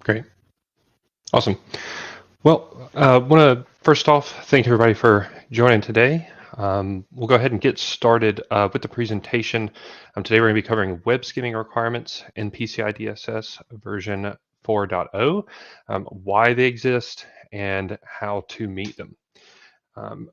Great. Awesome. Well, want to first off thank everybody for joining today. We'll go ahead and get started with the presentation. Today we're going to be covering web skimming requirements in PCI DSS version 4.0, why they exist, and how to meet them. Um,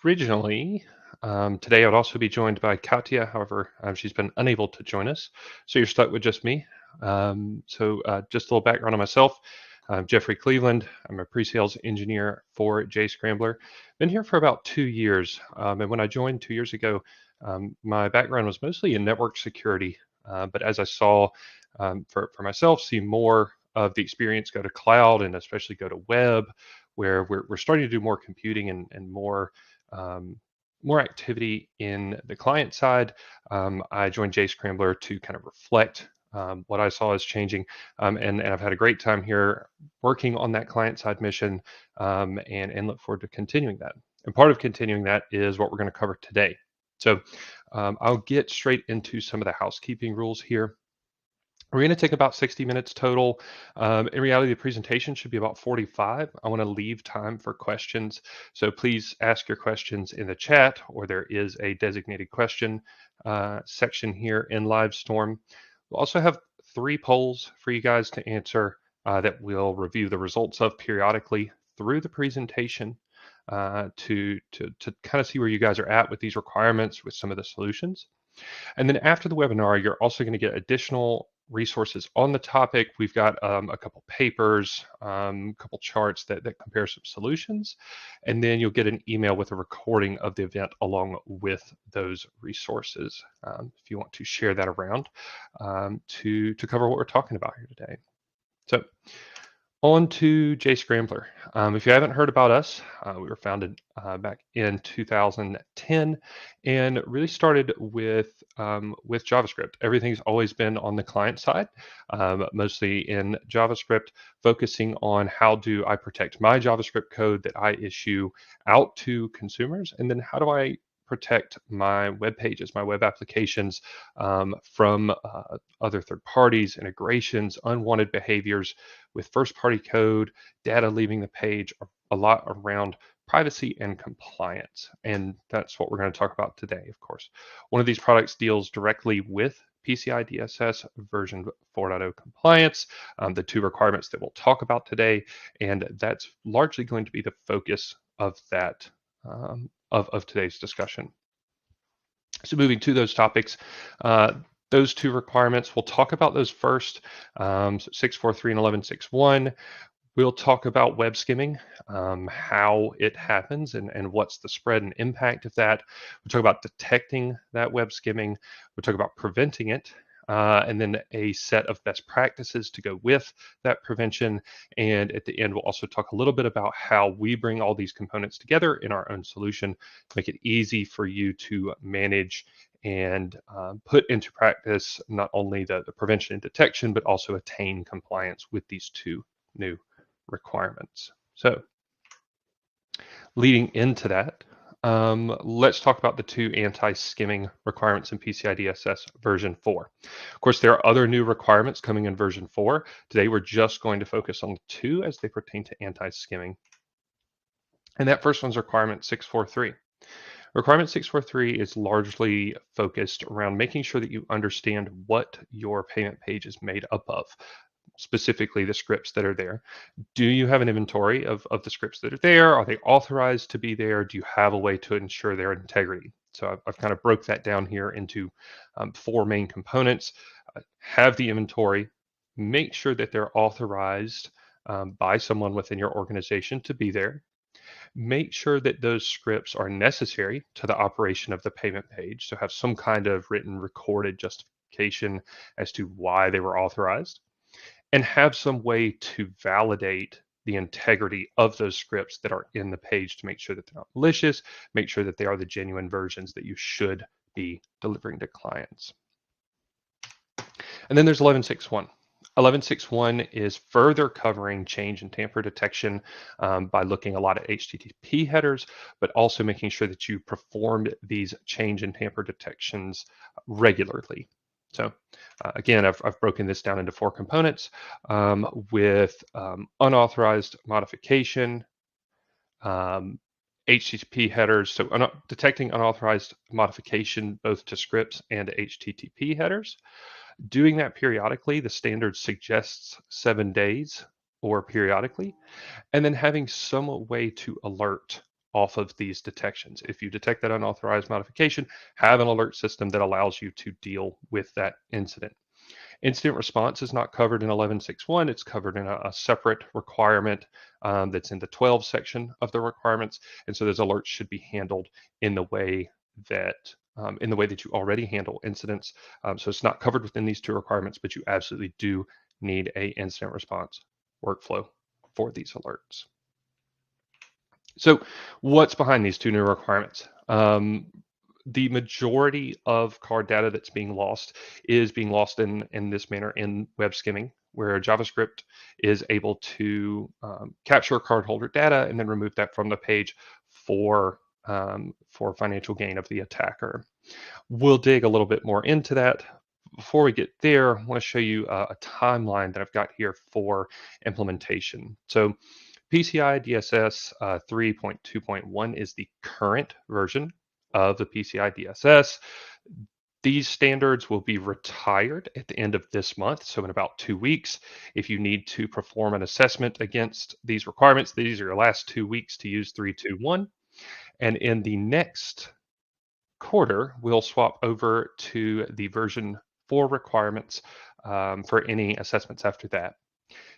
Originally, today I would also be joined by Katya. However, she's been unable to join us, so you're stuck with just me. Just a little background on myself. I'm Jeffrey Cleveland. I'm a pre-sales engineer for Jscrambler. Been here for about 2 years, and when I joined 2 years ago, my background was mostly in network security. But as I saw for myself, see more of the experience go to cloud and especially go to web, where we're starting to do more computing and um, more activity in the client side. I joined Jscrambler to kind of reflect what I saw as changing, and I've had a great time here working on that client side mission, and look forward to continuing that. And part of continuing that is what we're going to cover today. So I'll get straight into some of the housekeeping rules here. We're going to take about 60 minutes total. In reality, the presentation should be about 45. I want to leave time for questions. So please ask your questions in the chat, or there is a designated question section here in Livestorm. We'll also have 3 polls for you guys to answer that we'll review the results of periodically through the presentation to kind of see where you guys are at with these requirements, with some of the solutions. And then after the webinar, you're also going to get additional resources on the topic. We've got a couple papers, a couple charts that compare some solutions, and then you'll get an email with a recording of the event along with those resources if you want to share that around to cover what we're talking about here today. So on to Jscrambler. If you haven't heard about us, we were founded back in 2010 and really started with JavaScript. Everything's always been on the client side, mostly in JavaScript, focusing on how do I protect my JavaScript code that I issue out to consumers, and then how do I protect my web pages, my web applications from other third parties, integrations, unwanted behaviors with first-party code, data leaving the page, a lot around privacy and compliance. And that's what we're going to talk about today, of course. One of these products deals directly with PCI DSS version 4.0 compliance, the 2 requirements that we'll talk about today, and that's largely going to be the focus of that of today's discussion. So moving to those topics, those 2 requirements, we'll talk about those first, so 643 and 1161. We'll talk about web skimming, how it happens and what's the spread and impact of that. We'll talk about detecting that web skimming. We'll talk about preventing it, and then a set of best practices to go with that prevention. And at the end, we'll also talk a little bit about how we bring all these components together in our own solution to make it easy for you to manage and put into practice not only the prevention and detection, but also attain compliance with these 2 new requirements. So leading into that, let's talk about the 2 anti-skimming requirements in PCI DSS version 4. Of course, there are other new requirements coming in version 4. Today, we're just going to focus on 2 as they pertain to anti-skimming. And that first one's requirement 643. Requirement 643 is largely focused around making sure that you understand what your payment page is made up of, specifically the scripts that are there. Do you have an inventory of the scripts that are there? Are they authorized to be there? Do you have a way to ensure their integrity? So I've kind of broke that down here into 4 main components. Have the inventory, make sure that they're authorized by someone within your organization to be there. Make sure that those scripts are necessary to the operation of the payment page. So have some kind of written recorded justification as to why they were authorized, and have some way to validate the integrity of those scripts that are in the page to make sure that they're not malicious, make sure that they are the genuine versions that you should be delivering to clients. And then there's 1161. 1161 is further covering change and tamper detection by looking a lot at HTTP headers, but also making sure that you perform these change and tamper detections regularly. So again, I've broken this down into 4 components with unauthorized modification, HTTP headers, so detecting unauthorized modification both to scripts and to HTTP headers. Doing that periodically, the standard suggests 7 days or periodically, and then having some way to alert off of these detections. If you detect that unauthorized modification, have an alert system that allows you to deal with that incident. Incident response is not covered in 11.6.1. It's covered in a separate requirement that's in the 12 section of the requirements. And so those alerts should be handled in the way that you already handle incidents. So it's not covered within these 2 requirements, but you absolutely do need a incident response workflow for these alerts. So what's behind these 2 new requirements? The majority of card data that's being lost is being lost in this manner in web skimming, where JavaScript is able to capture cardholder data and then remove that from the page for financial gain of the attacker. We'll dig a little bit more into that. Before we get there, I want to show you a timeline that I've got here for implementation. So PCI DSS 3.2.1 is the current version of the PCI DSS. These standards will be retired at the end of this month, so in about 2 weeks. If you need to perform an assessment against these requirements, these are your last 2 weeks to use 3.2.1. And in the next quarter, we'll swap over to the version 4 requirements for any assessments after that.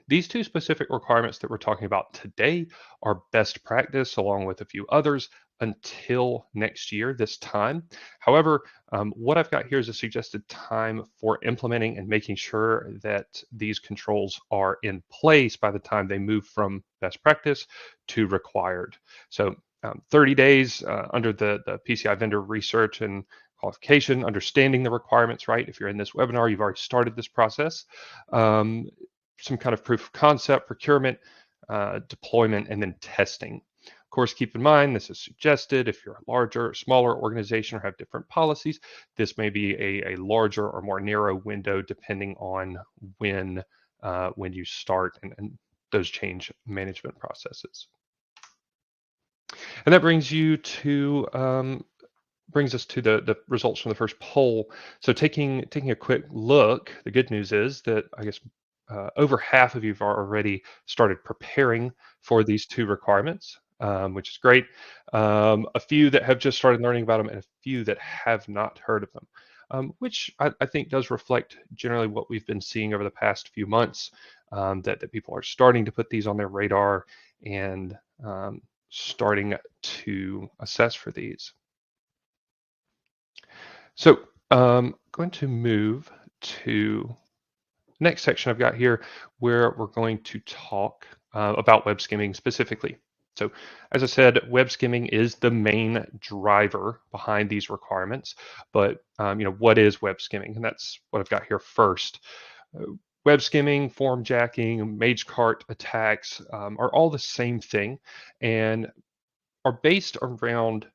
These 2 specific requirements that we're talking about today are best practice along with a few others until next year this time. However, what I've got here is a suggested time for implementing and making sure that these controls are in place by the time they move from best practice to required. So 30 days under the PCI vendor research and qualification, understanding the requirements, right? If you're in this webinar, you've already started this process. Some kind of proof of concept, procurement, deployment, and then testing. Of course, keep in mind, this is suggested if you're a larger or smaller organization or have different policies. This may be a larger or more narrow window depending on when you start and those change management processes. And that brings us to the results from the first poll. So taking a quick look, the good news is that I guess over half of you have already started preparing for these 2 requirements, which is great. A few that have just started learning about them and a few that have not heard of them, which I think does reflect generally what we've been seeing over the past few months, that people are starting to put these on their radar and starting to assess for these. So going to move to next section I've got here where we're going to talk about web skimming specifically. So as I said, web skimming is the main driver behind these requirements, but what is web skimming? And that's what I've got here first. Web skimming, form jacking, mage cart attacks are all the same thing and are based around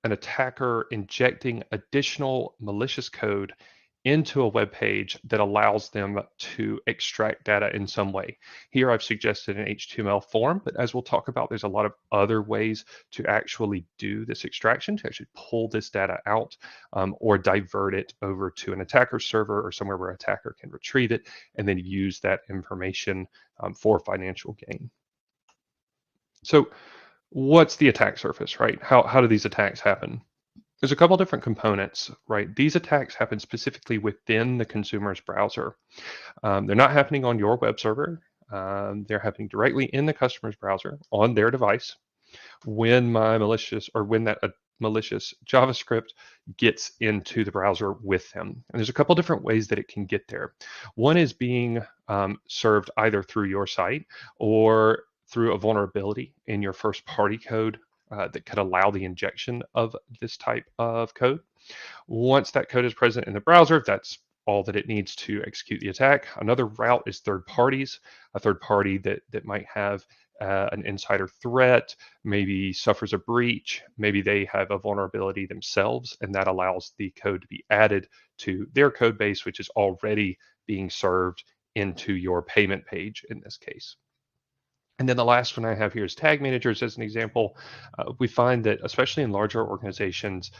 an attacker injecting additional malicious code into a web page that allows them to extract data in some way. Here I've suggested an HTML form, but as we'll talk about, there's a lot of other ways to actually do this extraction, to actually pull this data out or divert it over to an attacker server or somewhere where an attacker can retrieve it and then use that information for financial gain. So what's the attack surface, right? How do these attacks happen? There's a couple different components, right? These attacks happen specifically within the consumer's browser. They're not happening on your web server. They're happening directly in the customer's browser on their device when that malicious JavaScript gets into the browser with them. And there's a couple different ways that it can get there. One is being served either through your site or through a vulnerability in your first party code that could allow the injection of this type of code. Once that code is present in the browser, that's all that it needs to execute the attack. Another route is third parties, a third party that might have an insider threat, maybe suffers a breach, maybe they have a vulnerability themselves, and that allows the code to be added to their code base, which is already being served into your payment page in this case. And then the last one I have here is tag managers as an example. We find that, especially in larger organizations,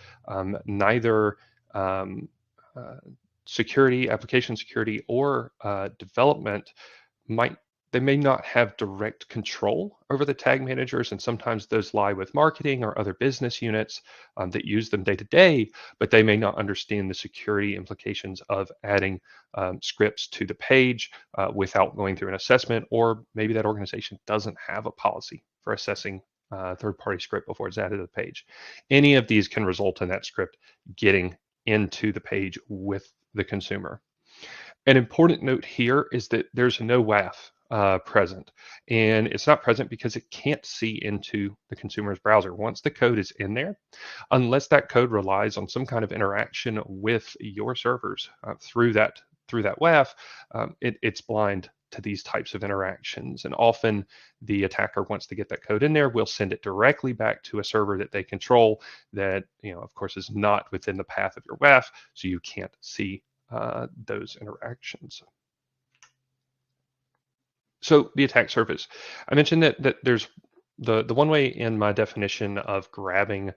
neither um, uh, security, application security, or development might they may not have direct control over the tag managers, and sometimes those lie with marketing or other business units that use them day to day, but they may not understand the security implications of adding scripts to the page without going through an assessment, or maybe that organization doesn't have a policy for assessing third-party script before it's added to the page. Any of these can result in that script getting into the page with the consumer. An important note here is that there's no WAF present, and it's not present because it can't see into the consumer's browser. Once the code is in there, unless that code relies on some kind of interaction with your servers through that WAF, it's blind to these types of interactions. And often the attacker, once they get that code in there, will send it directly back to a server that they control that, of course, is not within the path of your WAF, so you can't see those interactions. So the attack surface. I mentioned that there's the one way in my definition of grabbing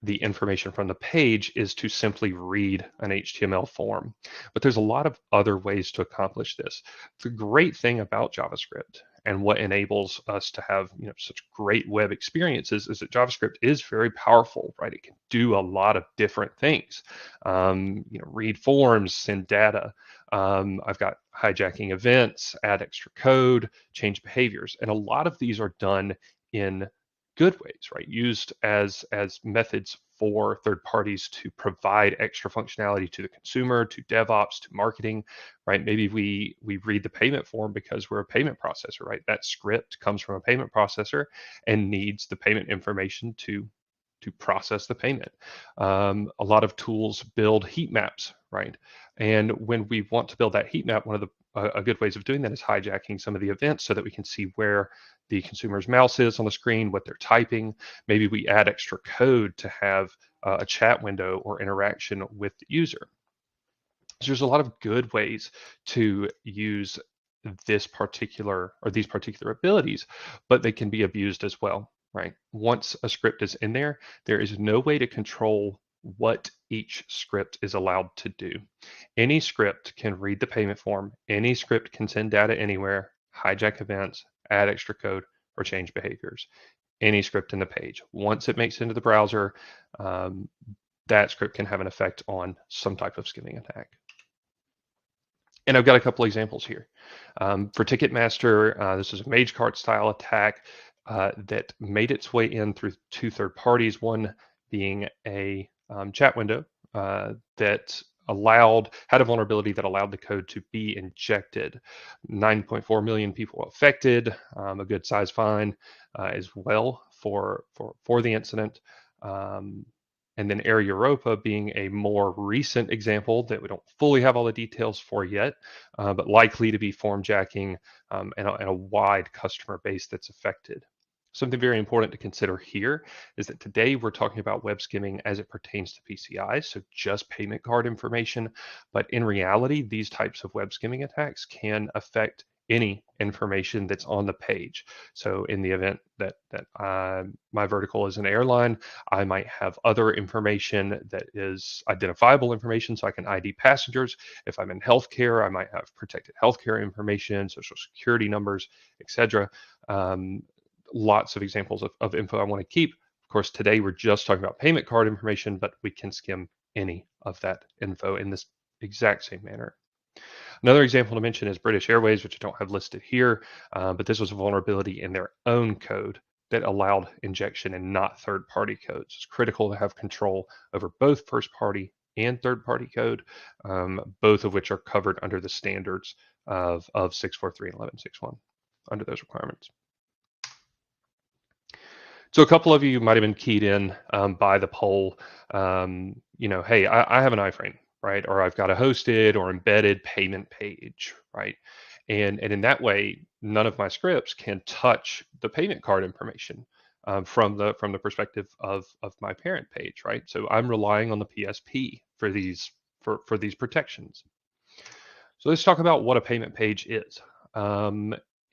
the information from the page is to simply read an HTML form. But there's a lot of other ways to accomplish this. The great thing about JavaScript and what enables us to have such great web experiences is that JavaScript is very powerful, right? It can do a lot of different things. Read forms, send data. I've got hijacking events, add extra code, change behaviors, and a lot of these are done in good ways, right? Used as methods for third parties to provide extra functionality to the consumer, to DevOps, to marketing, right? Maybe we read the payment form because we're a payment processor, right? That script comes from a payment processor and needs the payment information to process the payment. A lot of tools build heat maps, right? And when we want to build that heat map, one of the a good ways of doing that is hijacking some of the events so that we can see where the consumer's mouse is on the screen, what they're typing. Maybe we add extra code to have a chat window or interaction with the user. So there's a lot of good ways to use these particular abilities, but they can be abused as well, right? Once a script is in there, there is no way to control what each script is allowed to do. Any script can read the payment form, any script can send data anywhere, hijack events, add extra code, or change behaviors. Any script in the page. Once it makes it into the browser, that script can have an effect on some type of skimming attack. And I've got a couple examples here. For Ticketmaster, this is a mage cart style attack that made its way in through two third parties, one being a chat window that had a vulnerability that allowed the code to be injected. 9.4 million people affected, a good size fine as well for the incident. And then Air Europa being a more recent example that we don't fully have all the details for yet, but likely to be form jacking and a wide customer base that's affected. Something very important to consider here is that today we're talking about web skimming as it pertains to PCI, so just payment card information. But in reality, these types of web skimming attacks can affect any information that's on the page. So in the event that my vertical is an airline, I might have other information that is identifiable information, so I can ID passengers. If I'm in healthcare, I might have protected healthcare information, social security numbers, etc. Lots of examples of info I want to keep. Of course, today we're just talking about payment card information, but we can skim any of that info in this exact same manner. Another example to mention is British Airways, which I don't have listed here, but this was a vulnerability in their own code that allowed injection and not third-party codes. It's critical to have control over both first-party and third-party code, both of which are covered under the standards of 643 and 1161 under those requirements. So a couple of you might have been keyed in by the poll, hey, I have an iFrame, right? Or I've got a hosted or embedded payment page, right? And in that way, none of my scripts can touch the payment card information from the perspective of my parent page, right? So I'm relying on the PSP for these protections. So let's talk about what a payment page is.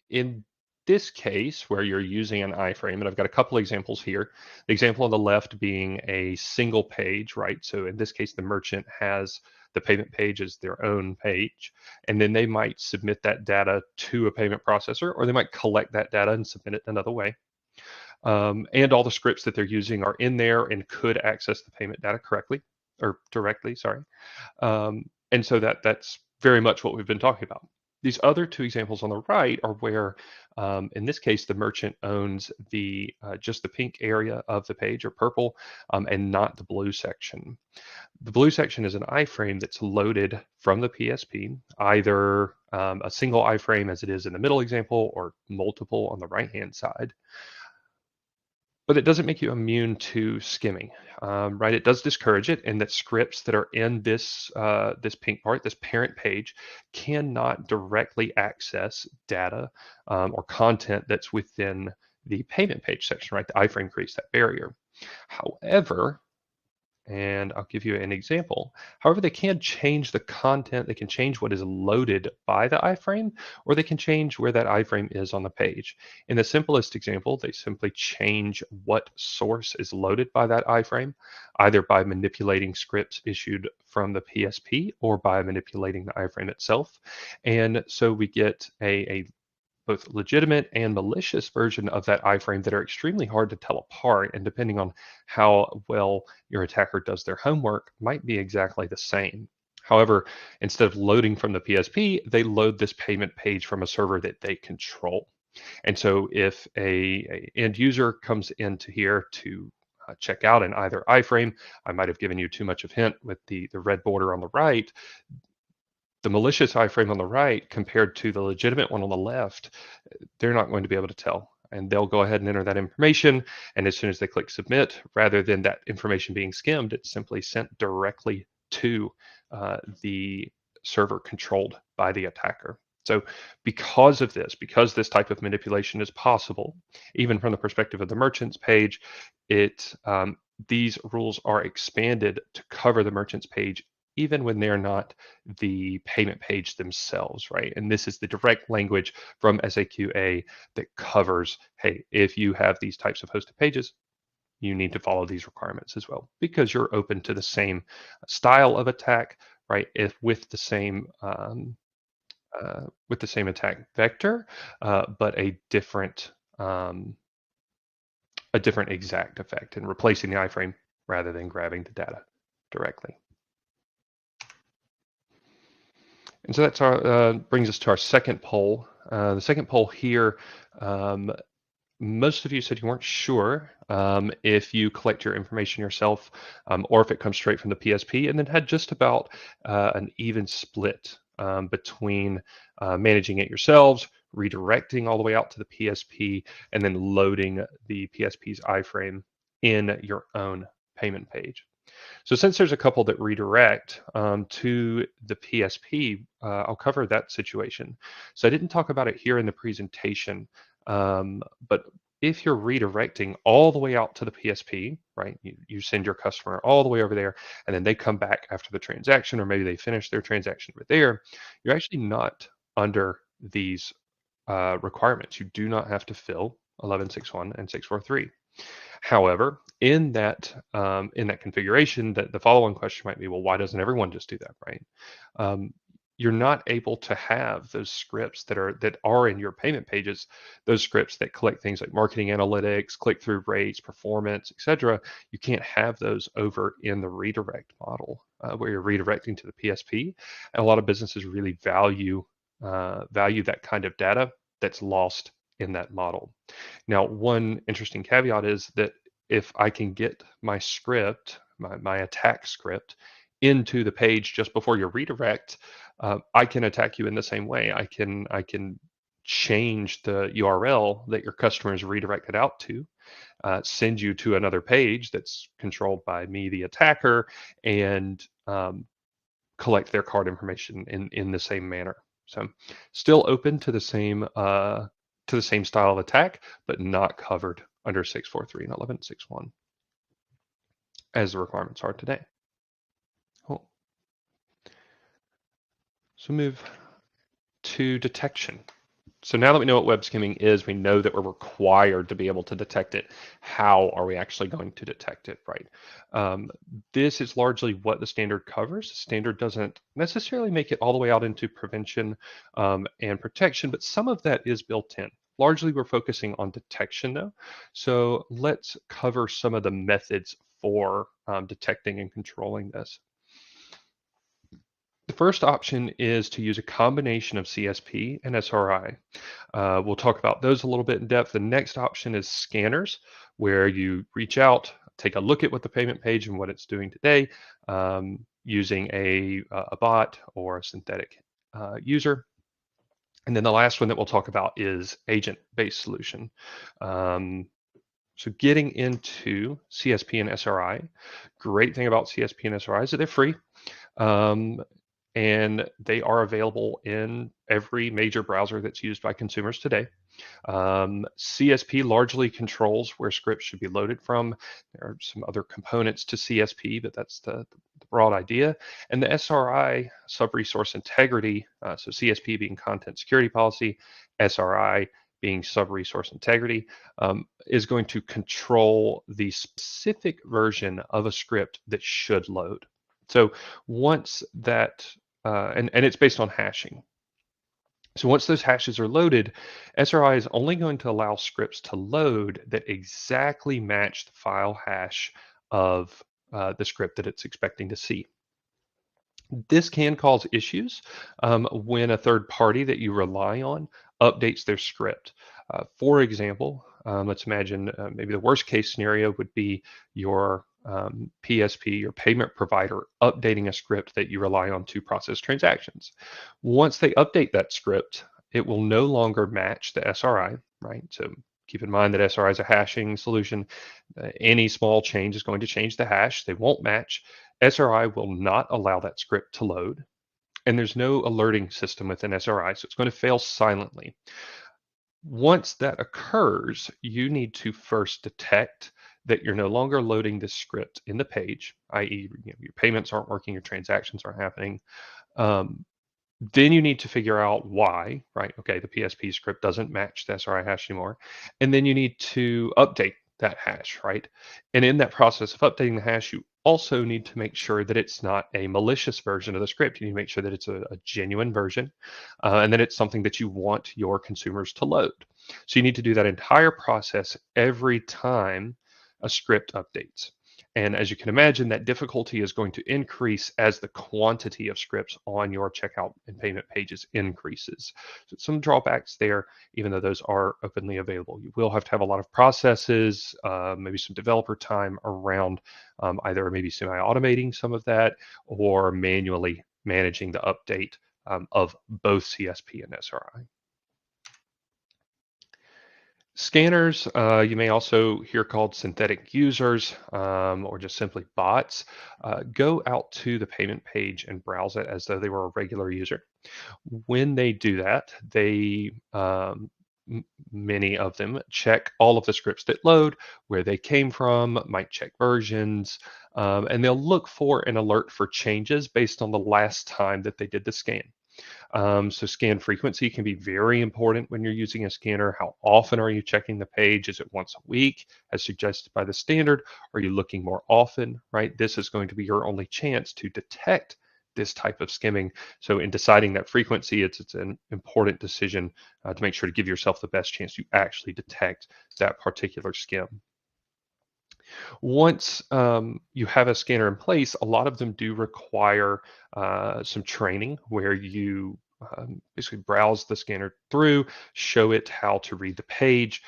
In this case, where you're using an iFrame, and I've got a couple examples here. The example on the left being a single page, right? So in this case, the merchant has the payment page as their own page, and then they might submit that data to a payment processor, or they might collect that data and submit it another way. And all the scripts that they're using are in there and could access the payment data correctly or directly, sorry. And so that's very much what we've been talking about. These other two examples on the right are where, in this case, the merchant owns the just the pink area of the page or purple, and not the blue section. The blue section is an iframe that's loaded from the PSP, either a single iframe as it is in the middle example or multiple on the right-hand side. But it doesn't make you immune to skimming, right? It does discourage it, and that scripts that are in this pink part, this parent page, cannot directly access data or content that's within the payment page section, right? The iframe creates that barrier. However, and I'll give you an example. However, they can change the content. They can change what is loaded by the iframe, or they can change where that iframe is on the page. In the simplest example, they simply change what source is loaded by that iframe, either by manipulating scripts issued from the PSP or by manipulating the iframe itself. And so we get a both legitimate and malicious version of that iframe that are extremely hard to tell apart, and depending on how well your attacker does their homework, might be exactly the same. However, instead of loading from the PSP, they load this payment page from a server that they control. And so if a end user comes into here to check out in either iframe, I might have given you too much of hint with the red border on the right, the malicious iframe on the right compared to the legitimate one on the left, they're not going to be able to tell. And they'll go ahead and enter that information. And as soon as they click submit, rather than that information being skimmed, it's simply sent directly to the server controlled by the attacker. So because of this, because this type of manipulation is possible, even from the perspective of the merchant's page, these rules are expanded to cover the merchant's page even when they're not the payment page themselves, right? And this is the direct language from SAQA that covers, hey, if you have these types of hosted pages, you need to follow these requirements as well, because you're open to the same style of attack, right? If with the same attack vector, but a different exact effect, and replacing the iframe rather than grabbing the data directly. And so that's our brings us to our second poll. The second poll here, most of you said you weren't sure if you collect your information yourself or if it comes straight from the PSP, and then had just about an even split between managing it yourselves, redirecting all the way out to the PSP, and then loading the PSP's iframe in your own payment page. So since there's a couple that redirect to the PSP, I'll cover that situation. So I didn't talk about it here in the presentation, but if you're redirecting all the way out to the PSP, right, you send your customer all the way over there, and then they come back after the transaction, or maybe they finish their transaction over there, you're actually not under these requirements. You do not have to fill 11.6.1 and 6.4.3. However, in that configuration, the follow-on question might be, well, why doesn't everyone just do that, right? You're not able to have those scripts that are in your payment pages, those scripts that collect things like marketing analytics, click-through rates, performance, etc. You can't have those over in the redirect model where you're redirecting to the PSP. And a lot of businesses really value that kind of data that's lost in that model. Now, one interesting caveat is that if I can get my script, my attack script, into the page just before you redirect, I can attack you in the same way. I can change the URL that your customer is redirected out to, send you to another page that's controlled by me, the attacker, and collect their card information in the same manner. So still open to the same style of attack, but not covered under 643 and 1161 as the requirements are today. Cool. So move to detection. So now that we know what web skimming is, we know that we're required to be able to detect it. How are we actually going to detect it, right? This is largely what the standard covers. The standard doesn't necessarily make it all the way out into prevention and protection, but some of that is built in. Largely, we're focusing on detection though. So let's cover some of the methods for detecting and controlling this. The first option is to use a combination of CSP and SRI. We'll talk about those a little bit in depth. The next option is scanners, where you reach out, take a look at what the payment page and what it's doing today using a bot or a synthetic user. And then the last one that we'll talk about is agent-based solution. So getting into CSP and SRI, great thing about CSP and SRI is that they're free. And they are available in every major browser that's used by consumers today. CSP largely controls where scripts should be loaded from. There are some other components to CSP, but that's the broad idea. And the SRI, sub-resource integrity, so CSP being content security policy, SRI being sub-resource integrity, is going to control the specific version of a script that should load. So once that, and it's based on hashing. So once those hashes are loaded, SRI is only going to allow scripts to load that exactly match the file hash of the script that it's expecting to see. This can cause issues when a third party that you rely on updates their script. For example, let's imagine maybe the worst case scenario would be your PSP, your payment provider, updating a script that you rely on to process transactions. Once they update that script, it will no longer match the SRI, right? So keep in mind that SRI is a hashing solution. Any small change is going to change the hash. They won't match. SRI will not allow that script to load. And there's no alerting system within SRI, so it's going to fail silently. Once that occurs, you need to first detect that you're no longer loading this script in the page, i.e., your payments aren't working, your transactions aren't happening. Then you need to figure out why, right? Okay, the PSP script doesn't match the SRI hash anymore. And then you need to update that hash, right? And in that process of updating the hash, you also need to make sure that it's not a malicious version of the script. You need to make sure that it's a genuine version and that it's something that you want your consumers to load. So you need to do that entire process every time a script updates. And as you can imagine, that difficulty is going to increase as the quantity of scripts on your checkout and payment pages increases. So some drawbacks there, even though those are openly available. You will have to have a lot of processes, maybe some developer time around either maybe semi-automating some of that or manually managing the update of both CSP and SRI. Scanners, you may also hear called synthetic users or just simply bots, go out to the payment page and browse it as though they were a regular user. When they do that, they many of them check all of the scripts that load, where they came from, might check versions, and they'll look for an alert for changes based on the last time that they did the scan. So scan frequency can be very important when you're using a scanner. How often are you checking the page? Is it once a week, as suggested by the standard? Are you looking more often, right? This is going to be your only chance to detect this type of skimming. So in deciding that frequency, it's an important decision to make sure to give yourself the best chance to actually detect that particular skim. Once you have a scanner in place, a lot of them do require some training where you basically browse the scanner through, show it how to read the page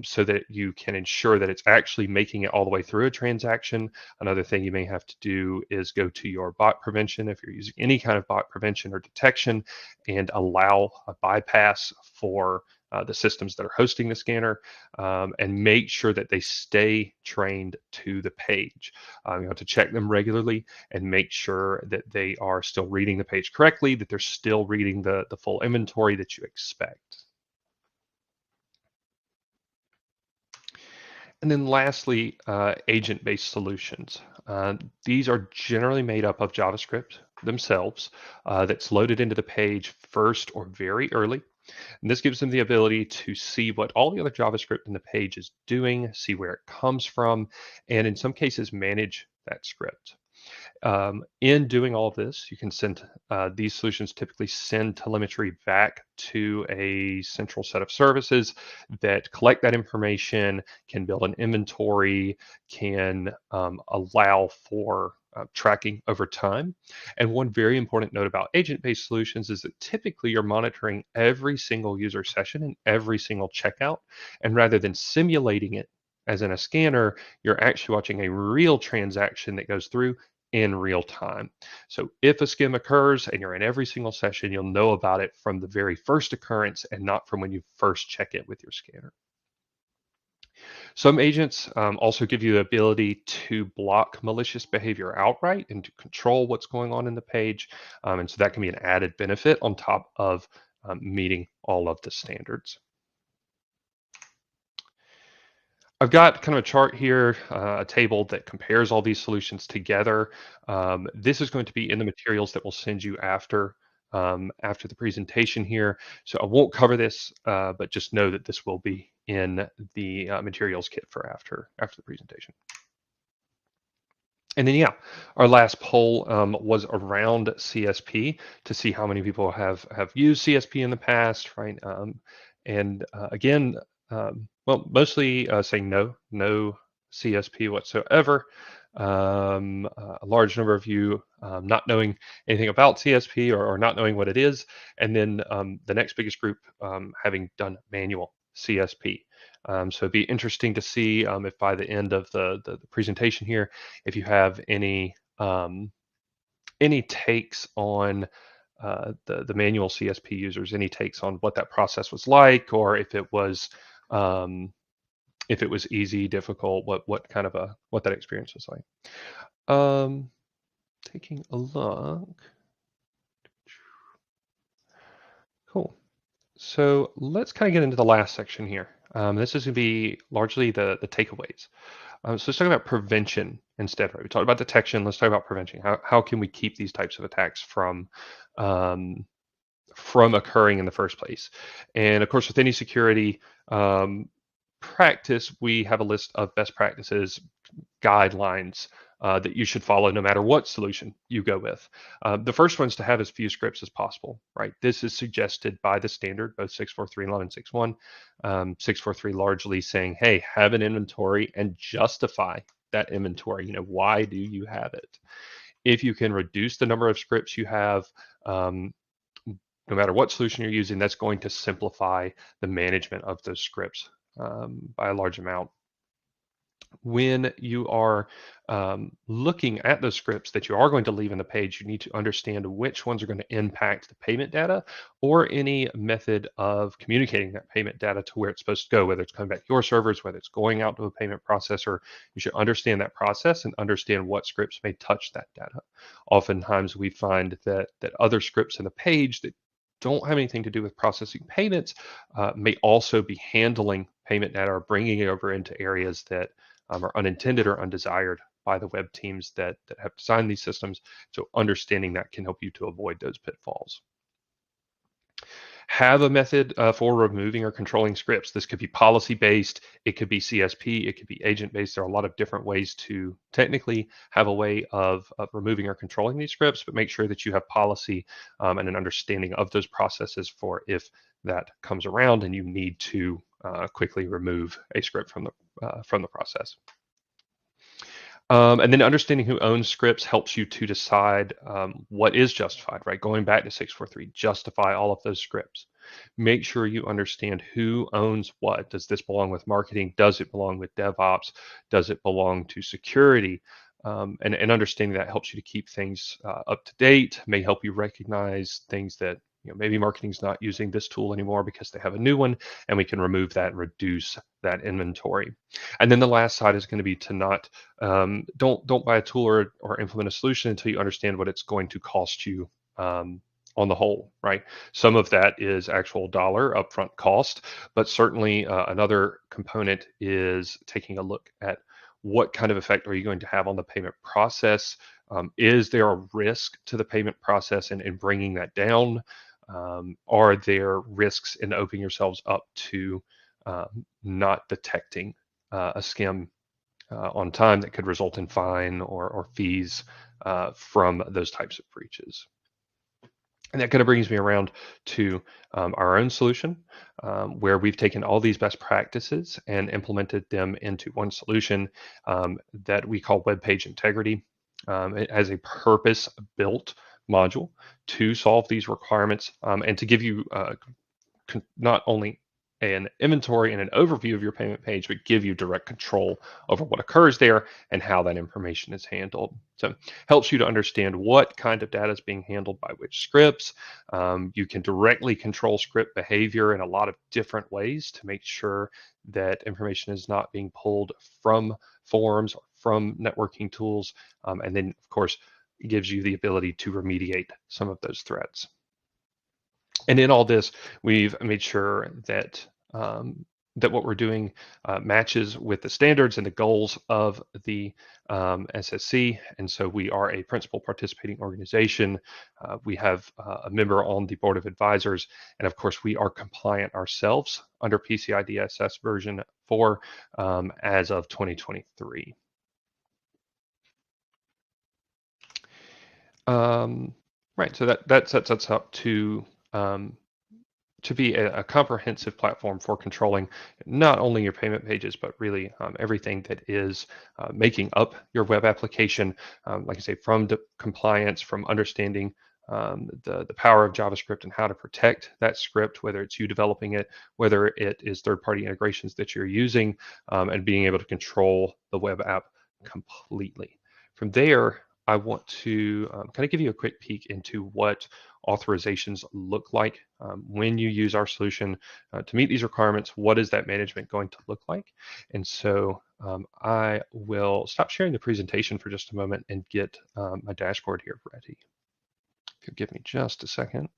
so that you can ensure that it's actually making it all the way through a transaction. Another thing you may have to do is go to your bot prevention if you're using any kind of bot prevention or detection and allow a bypass for the systems that are hosting the scanner, and make sure that they stay trained to the page. You have to check them regularly and make sure that they are still reading the page correctly, that they're still reading the full inventory that you expect. And then lastly, agent-based solutions. These are generally made up of JavaScript themselves that's loaded into the page first or very early. And this gives them the ability to see what all the other JavaScript in the page is doing, see where it comes from, and in some cases manage that script. In doing all of this, you can send these solutions typically send telemetry back to a central set of services that collect that information, can build an inventory, can allow for tracking over time. And one very important note about agent-based solutions is that typically you're monitoring every single user session and every single checkout. And rather than simulating it, as in a scanner, you're actually watching a real transaction that goes through in real time. So if a skim occurs and you're in every single session, you'll know about it from the very first occurrence and not from when you first check it with your scanner. Some agents also give you the ability to block malicious behavior outright and to control what's going on in the page. And so that can be an added benefit on top of meeting all of the standards. I've got kind of a chart here, a table that compares all these solutions together. This is going to be in the materials that we'll send you after the presentation here. So I won't cover this, but just know that this will be in the materials kit for after the presentation. And then, yeah, our last poll was around CSP to see how many people have used CSP in the past, right? And again, well, mostly saying no CSP whatsoever. A large number of you not knowing anything about CSP or not knowing what it is, and then the next biggest group having done manual CSP. So it'd be interesting to see if by the end of the presentation here, if you have any takes on the manual CSP users, any takes on what that process was like, or if it was easy, difficult, what that experience was like. Taking a look. Cool. So let's kind of get into the last section here. This is going to be largely the takeaways. So let's talk about prevention instead. Right? We talked about detection. Let's talk about prevention. How can we keep these types of attacks from occurring in the first place? And of course, with any security practice, we have a list of best practices, guidelines that you should follow no matter what solution you go with. The first one is to have as few scripts as possible, right? This is suggested by the standard, both 643 and 1161. 643 largely saying, hey, have an inventory and justify that inventory. Why do you have it? If you can reduce the number of scripts you have, no matter what solution you're using, that's going to simplify the management of those scripts by a large amount. When you are looking at those scripts that you are going to leave in the page, you need to understand which ones are going to impact the payment data or any method of communicating that payment data to where it's supposed to go, whether it's coming back to your servers, whether it's going out to a payment processor. You should understand that process and understand what scripts may touch that data. Oftentimes we find that other scripts in the page that don't have anything to do with processing payments may also be handling payment data or bringing it over into areas that are unintended or undesired by the web teams that have designed these systems. So understanding that can help you to avoid those pitfalls. Have a method for removing or controlling scripts. This could be policy-based, it could be CSP, it could be agent-based. There are a lot of different ways to technically have a way of removing or controlling these scripts, but make sure that you have policy and an understanding of those processes for if that comes around and you need to quickly remove a script from the process. And then understanding who owns scripts helps you to decide what is justified, right? Going back to 643, justify all of those scripts. Make sure you understand who owns what. Does this belong with marketing? Does it belong with DevOps? Does it belong to security? And understanding that helps you to keep things up to date, may help you recognize things that maybe marketing's not using this tool anymore because they have a new one, and we can remove that and reduce that inventory. And then the last side is going to be to not don't buy a tool or implement a solution until you understand what it's going to cost you on the whole, right? Some of that is actual dollar upfront cost, but certainly another component is taking a look at what kind of effect are you going to have on the payment process. Is there a risk to the payment process and in bringing that down? Are there risks in opening yourselves up to not detecting a skim on time that could result in fine or fees from those types of breaches? And that kind of brings me around to our own solution, where we've taken all these best practices and implemented them into one solution that we call Web Page Integrity. It has a purpose-built module to solve these requirements and to give you not only an inventory and an overview of your payment page, but give you direct control over what occurs there and how that information is handled. So helps you to understand what kind of data is being handled by which scripts. You can directly control script behavior in a lot of different ways to make sure that information is not being pulled from forms or from networking tools. And then, of course, it gives you the ability to remediate some of those threats. And in all this, we've made sure that that what we're doing matches with the standards and the goals of the SSC. And so we are a principal participating organization. We have a member on the board of advisors. And of course, we are compliant ourselves under PCI DSS version 4 as of 2023. Right, so that sets us up to be a comprehensive platform for controlling not only your payment pages, but really everything that is making up your web application. Like I say, from the compliance, from understanding the power of JavaScript and how to protect that script, whether it's you developing it, whether it is third-party integrations that you're using, and being able to control the web app completely. From there, I want to kind of give you a quick peek into what authorizations look like when you use our solution to meet these requirements. What is that management going to look like? And so I will stop sharing the presentation for just a moment and get my dashboard here ready. If you'll give me just a second.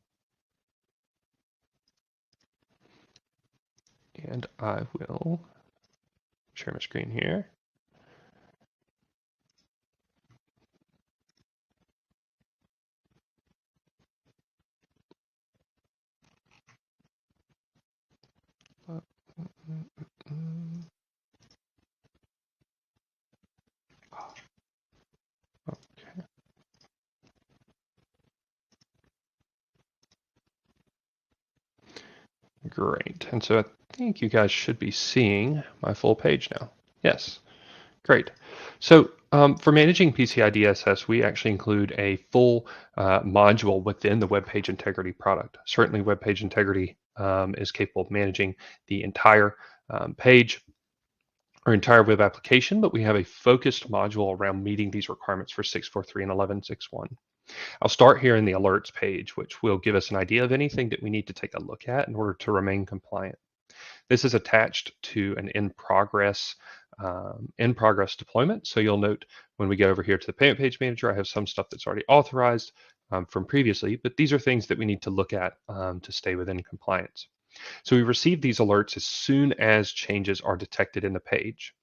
And I will share my screen here. Okay. Great. And so I think you guys should be seeing my full page now. Yes. Great. So for managing PCI DSS, we actually include a full module within the Web Page Integrity product. Certainly, Web Page Integrity is capable of managing the entire page or entire web application, but we have a focused module around meeting these requirements for 643 and 1161. I'll start here in the alerts page, which will give us an idea of anything that we need to take a look at in order to remain compliant. This is attached to an in-progress deployment. So you'll note when we get over here to the payment page manager, I have some stuff that's already authorized from previously, but these are things that we need to look at to stay within compliance. So we receive these alerts as soon as changes are detected in the page.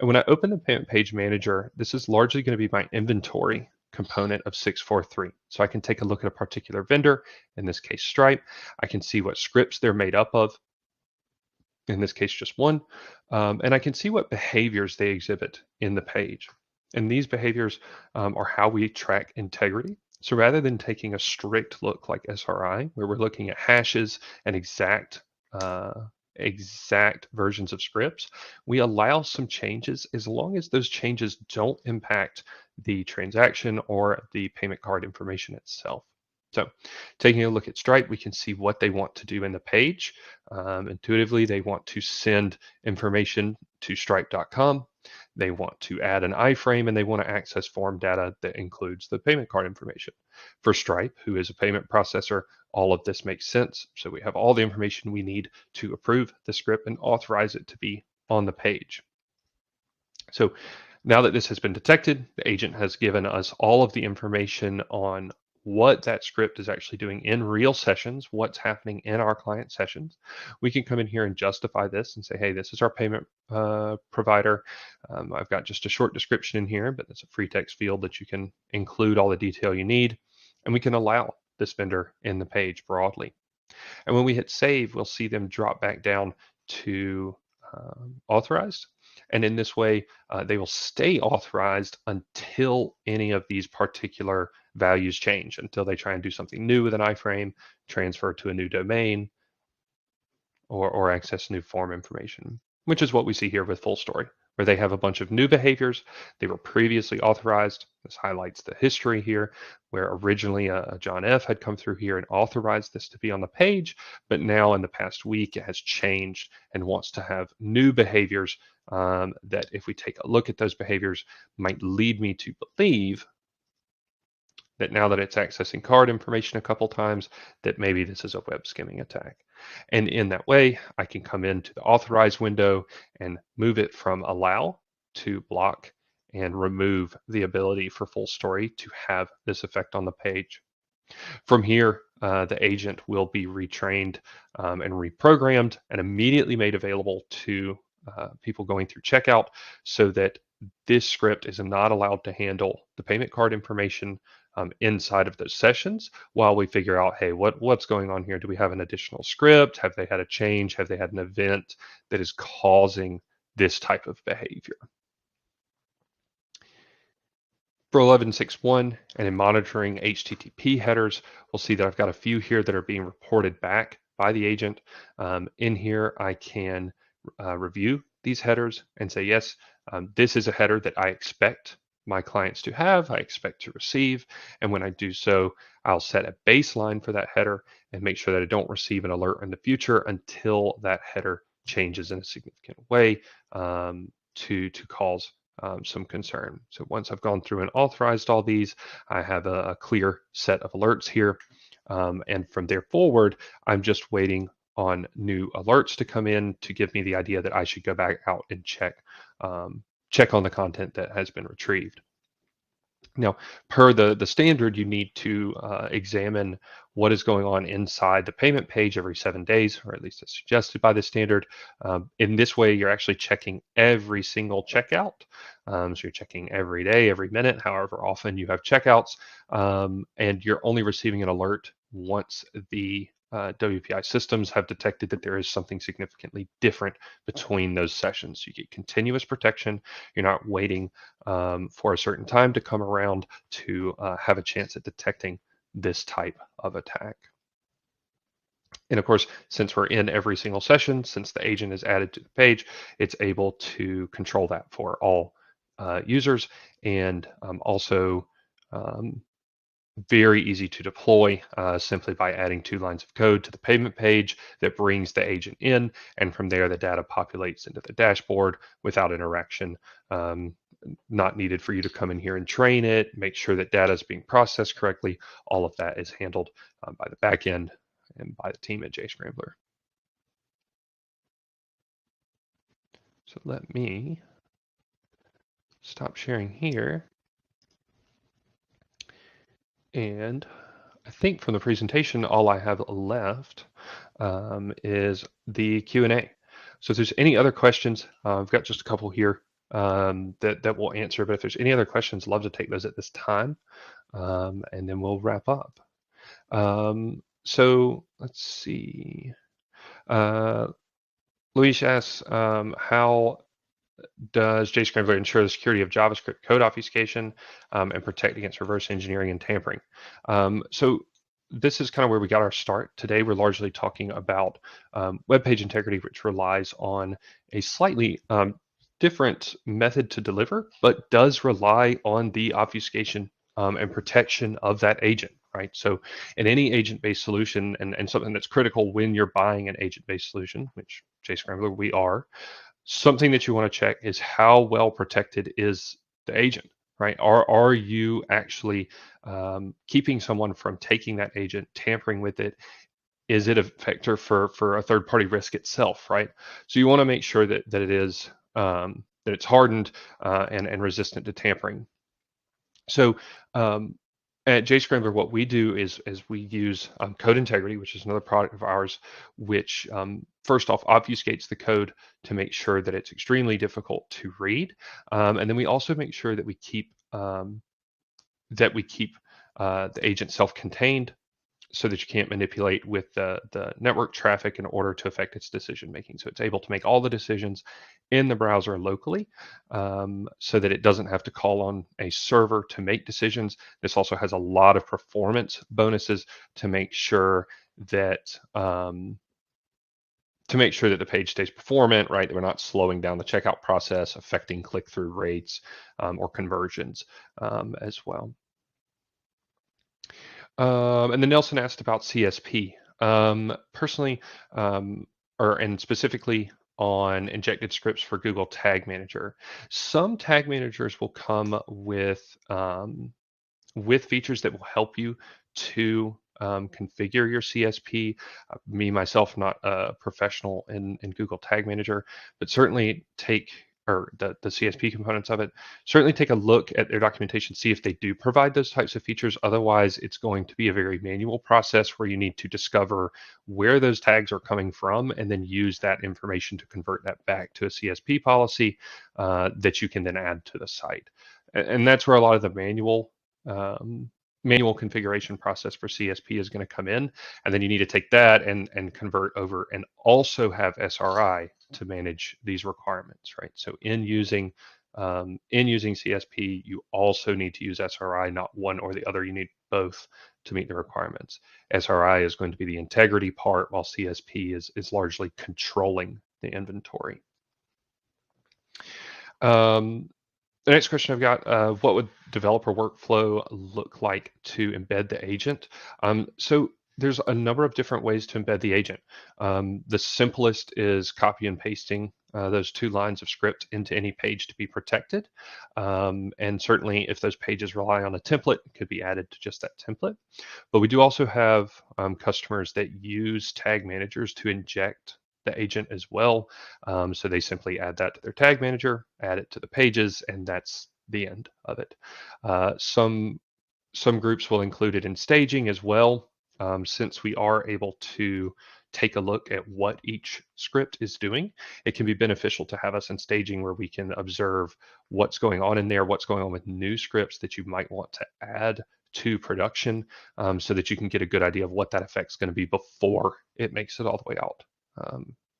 And when I open the payment page manager, this is largely going to be my inventory component of 643. So I can take a look at a particular vendor, in this case Stripe. I can see what scripts they're made up of, in this case just one, and I can see what behaviors they exhibit in the page. And these behaviors are how we track integrity. So rather than taking a strict look like SRI, where we're looking at hashes and exact versions of scripts, we allow some changes as long as those changes don't impact the transaction or the payment card information itself. So taking a look at Stripe, we can see what they want to do in the page. Intuitively, they want to send information to stripe.com. They want to add an iFrame and they want to access form data that includes the payment card information. For Stripe, who is a payment processor, all of this makes sense. So we have all the information we need to approve the script and authorize it to be on the page. So now that this has been detected, the agent has given us all of the information on what that script is actually doing in real sessions, what's happening in our client sessions. We can come in here and justify this and say, hey, this is our payment provider. I've got just a short description in here, but it's a free text field that you can include all the detail you need. And we can allow this vendor in the page broadly. And when we hit save, we'll see them drop back down to authorized. And in this way, they will stay authorized until any of these particular values change, until they try and do something new with an iFrame, transfer to a new domain, or access new form information, which is what we see here with Full Story, where they have a bunch of new behaviors. They were previously authorized. This highlights the history here, where originally John F. had come through here and authorized this to be on the page, but now in the past week it has changed and wants to have new behaviors that, if we take a look at those behaviors, might lead me to believe that now that it's accessing card information a couple times, that maybe this is a web skimming attack. And in that way, I can come into the authorize window and move it from allow to block and remove the ability for Full Story to have this effect on the page. From here, the agent will be retrained and reprogrammed and immediately made available to people going through checkout, so that this script is not allowed to handle the payment card information inside of those sessions while we figure out, hey, what's going on here? Do we have an additional script? Have they had a change? Have they had an event that is causing this type of behavior? For 11.6.1 and in monitoring HTTP headers, we'll see that I've got a few here that are being reported back by the agent. In here, I can review these headers and say, yes, this is a header that I expect my clients to have, I expect to receive. And when I do so, I'll set a baseline for that header and make sure that I don't receive an alert in the future until that header changes in a significant way to cause some concern. So once I've gone through and authorized all these, I have a clear set of alerts here. And from there forward, I'm just waiting on new alerts to come in to give me the idea that I should go back out and check on the content that has been retrieved. Now, per the standard, you need to examine what is going on inside the payment page every 7 days, or at least it's suggested by the standard. In this way, you're actually checking every single checkout. So you're checking every day, every minute, however often you have checkouts, and you're only receiving an alert once the WPI systems have detected that there is something significantly different between those sessions. You get continuous protection. You're not waiting for a certain time to come around to have a chance at detecting this type of attack. And of course, since we're in every single session, since the agent is added to the page, it's able to control that for all users, and also very easy to deploy simply by adding 2 lines of code to the payment page that brings the agent in, and from there the data populates into the dashboard without interaction. Not needed for you to come in here and train it, make sure that data is being processed correctly. All of that is handled by the backend and by the team at Jscrambler. So let me stop sharing here. And I think from the presentation, all I have left is the Q&A. So if there's any other questions, I've got just a couple here that we'll answer, but if there's any other questions, love to take those at this time, and then we'll wrap up. So let's see. Luis asks, how does Jscrambler ensure the security of JavaScript code obfuscation and protect against reverse engineering and tampering? So this is kind of where we got our start. Today, we're largely talking about web page integrity, which relies on a slightly different method to deliver, but does rely on the obfuscation and protection of that agent, right? So in any agent-based solution, and something that's critical when you're buying an agent-based solution, which Jscrambler we are, Something that you want to check is how well protected is the agent, right? Are you actually keeping someone from taking that agent, tampering with it? Is it a vector for a third party risk itself, right? So you want to make sure that it is that it's hardened and resistant to tampering. So at Jscrambler, what we do is we use code integrity, which is another product of ours, which first off obfuscates the code to make sure that it's extremely difficult to read, and then we also make sure that we keep the agent self-contained, so that you can't manipulate with the network traffic in order to affect its decision making. So it's able to make all the decisions in the browser locally, so that it doesn't have to call on a server to make decisions. This also has a lot of performance bonuses to make sure that the page stays performant, right? That we're not slowing down the checkout process, affecting click-through rates or conversions as well. And then Nelson asked about CSP. Personally, and specifically on injected scripts for Google Tag Manager. Some tag managers will come with features that will help you to configure your CSP. Me, myself, not a professional in Google Tag Manager, but certainly the CSP components of it, certainly take a look at their documentation, see if they do provide those types of features. Otherwise, it's going to be a very manual process where you need to discover where those tags are coming from and then use that information to convert that back to a CSP policy that you can then add to the site. And that's where a lot of the manual configuration process for CSP is going to come in, and then you need to take that and convert over and also have SRI to manage these requirements, right? So in using CSP, you also need to use SRI, not one or the other. You need both to meet the requirements. SRI is going to be the integrity part, while CSP is largely controlling the inventory. The next question I've got, what would developer workflow look like to embed the agent? So there's a number of different ways to embed the agent. The simplest is copy and pasting those 2 lines of script into any page to be protected. And certainly if those pages rely on a template, it could be added to just that template. But we do also have customers that use tag managers to inject the agent as well. So they simply add that to their tag manager, add it to the pages, and that's the end of it. Some groups will include it in staging as well, since we are able to take a look at what each script is doing. It can be beneficial to have us in staging where we can observe what's going on in there, what's going on with new scripts that you might want to add to production, so that you can get a good idea of what that effect's going to be before it makes it all the way out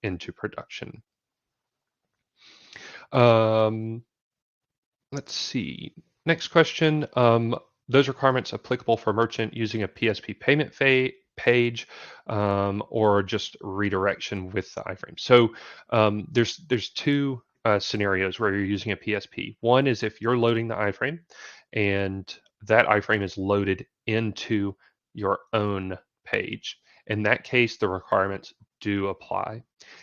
into production. Let's see. Next question. Those requirements applicable for a merchant using a PSP payment page or just redirection with the iFrame. So there's 2 scenarios where you're using a PSP. One is if you're loading the iFrame and that iFrame is loaded into your own page. In that case, the requirements do apply.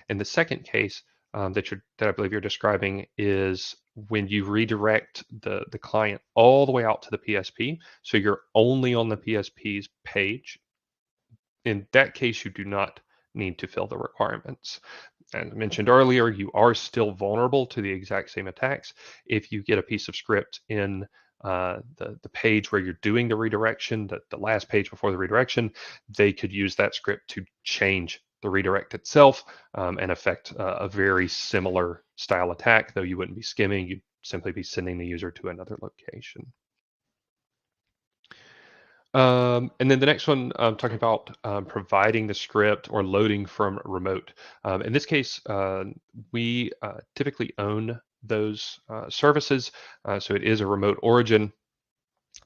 And the second case that I believe you're describing is when you redirect the client all the way out to the PSP, so you're only on the PSP's page. In that case, you do not need to fill the requirements. As I mentioned earlier, you are still vulnerable to the exact same attacks. If you get a piece of script in the page where you're doing the redirection, the last page before the redirection, they could use that script to change the redirect itself and affect a very similar style attack, though you wouldn't be skimming, you'd simply be sending the user to another location. And then the next one, talking about providing the script or loading from remote. In this case, we typically own those services, so it is a remote origin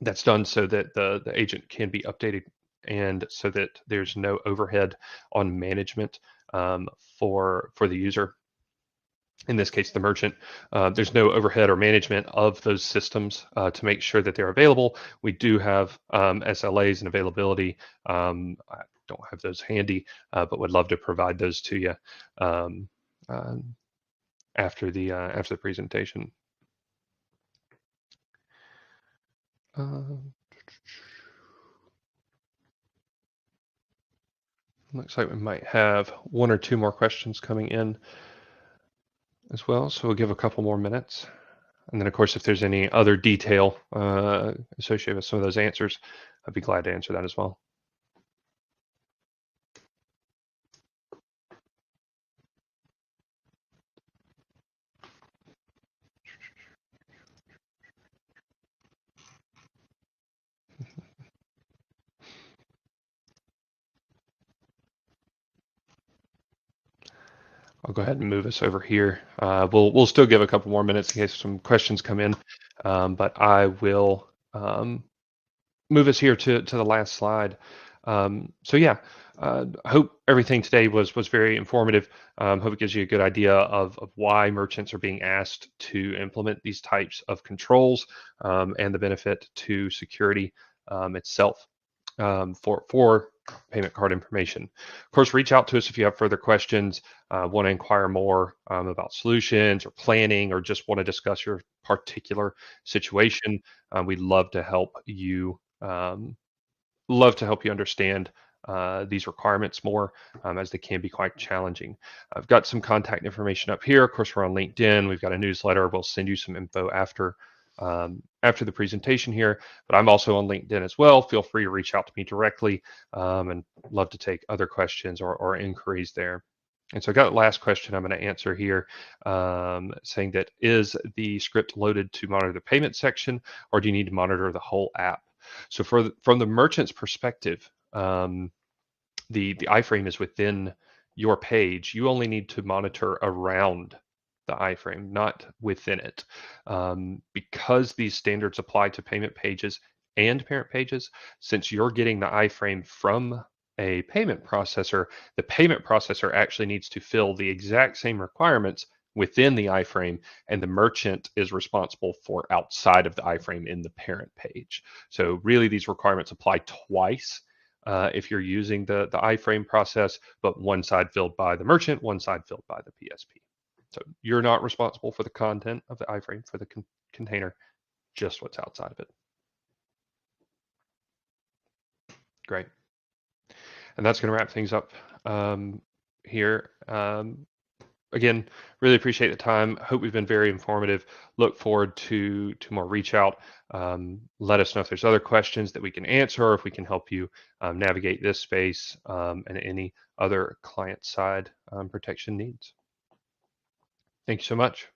that's done so that the agent can be updated and so that there's no overhead on management for the user. In this case, the merchant, there's no overhead or management of those systems to make sure that they're available. We do have SLAs and availability. I don't have those handy, but would love to provide those to you after the presentation. Looks like we might have one or two more questions coming in as well, so we'll give a couple more minutes. And then, of course, if there's any other detail associated with some of those answers, I'd be glad to answer that as well. I'll go ahead and move us over here. We'll still give a couple more minutes in case some questions come in, but I will move us here to the last slide. So yeah, I hope everything today was very informative. Hope it gives you a good idea of why merchants are being asked to implement these types of controls and the benefit to security itself for payment card information. Of course, reach out to us if you have further questions, want to inquire more about solutions or planning, or just want to discuss your particular situation. We'd love to help you. Love to help you understand these requirements more, as they can be quite challenging. I've got some contact information up here. Of course, we're on LinkedIn. We've got a newsletter. We'll send you some info after the presentation here, but I'm also on LinkedIn as well. Feel free to reach out to me directly, and love to take other questions or inquiries there. And so I got the last question I'm going to answer here, saying that, is the script loaded to monitor the payment section, or do you need to monitor the whole app? So from the merchant's perspective, the iFrame is within your page. You only need to monitor around the iFrame, not within it. Because these standards apply to payment pages and parent pages, since you're getting the iFrame from a payment processor, the payment processor actually needs to fill the exact same requirements within the iFrame, and the merchant is responsible for outside of the iFrame in the parent page. So really, these requirements apply twice if you're using the iFrame process, but one side filled by the merchant, one side filled by the PSP. So you're not responsible for the content of the iFrame for the container, just what's outside of it. Great. And that's going to wrap things up here. Again, really appreciate the time. Hope we've been very informative. Look forward to more reach out. Let us know if there's other questions that we can answer, or if we can help you navigate this space and any other client side protection needs. Thank you so much.